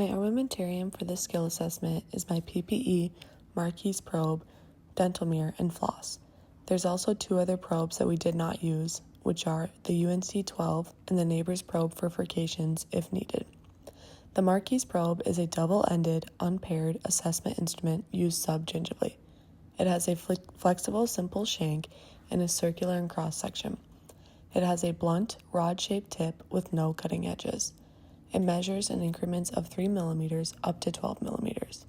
My armamentarium for this skill assessment is my PPE, Marquis probe, dental mirror, and floss. There's also two other probes that we did not use, which are the UNC-12 and the Neighbors probe for furcations if needed. The Marquis probe is a double-ended, unpaired assessment instrument used subgingivally. It has a flexible, simple shank and is circular in cross-section. It has a blunt, rod-shaped tip with no cutting edges. It measures in increments of 3 millimeters up to 12 millimeters.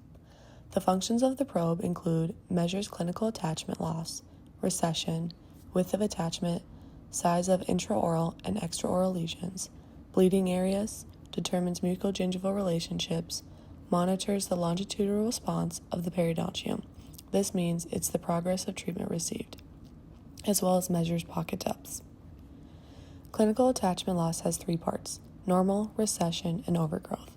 The functions of the probe include measures clinical attachment loss, recession, width of attachment, size of intraoral and extraoral lesions, bleeding areas, determines mucogingival relationships, monitors the longitudinal response of the periodontium. This means it's the progress of treatment received, as well as measures pocket depths. Clinical attachment loss has three parts: normal, recession, and overgrowth.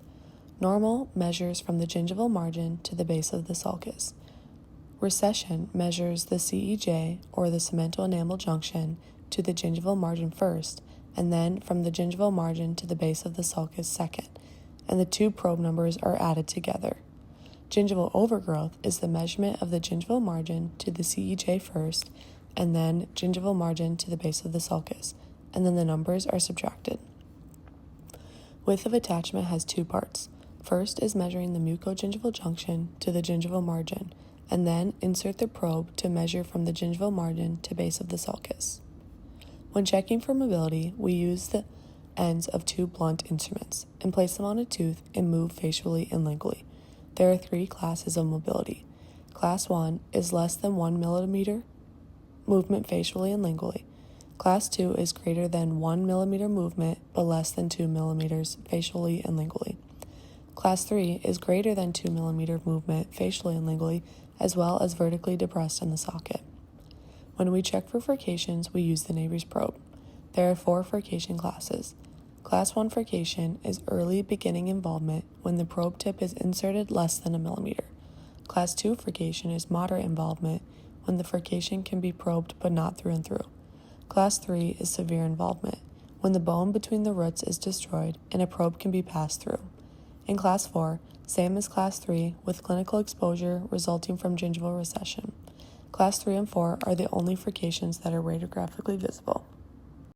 Normal measures from the gingival margin to the base of the sulcus. Recession measures the CEJ, or the cemento-enamel junction, to the gingival margin first, and then from the gingival margin to the base of the sulcus second, and the two probe numbers are added together. Gingival overgrowth is the measurement of the gingival margin to the CEJ first, and then gingival margin to the base of the sulcus, and then the numbers are subtracted. Width of attachment has two parts. First is measuring the mucogingival junction to the gingival margin, and then insert the probe to measure from the gingival margin to base of the sulcus. When checking for mobility, we use the ends of two blunt instruments and place them on a tooth and move facially and lingually. There are three classes of mobility. Class 1 is less than 1 millimeter movement facially and lingually. Class 2 is greater than 1 millimeter movement but less than 2 millimeters facially and lingually. Class 3 is greater than 2 millimeter movement facially and lingually, as well as vertically depressed in the socket. When we check for furcations, we use the Neighbors probe. There are 4 furcation classes. Class 1 furcation is early beginning involvement when the probe tip is inserted less than a millimeter. Class 2 furcation is moderate involvement when the furcation can be probed but not through and through. Class 3 is severe involvement when the bone between the roots is destroyed and a probe can be passed through. In Class 4, same as Class 3 with clinical exposure resulting from gingival recession. Class 3 and 4 are the only furcations that are radiographically visible.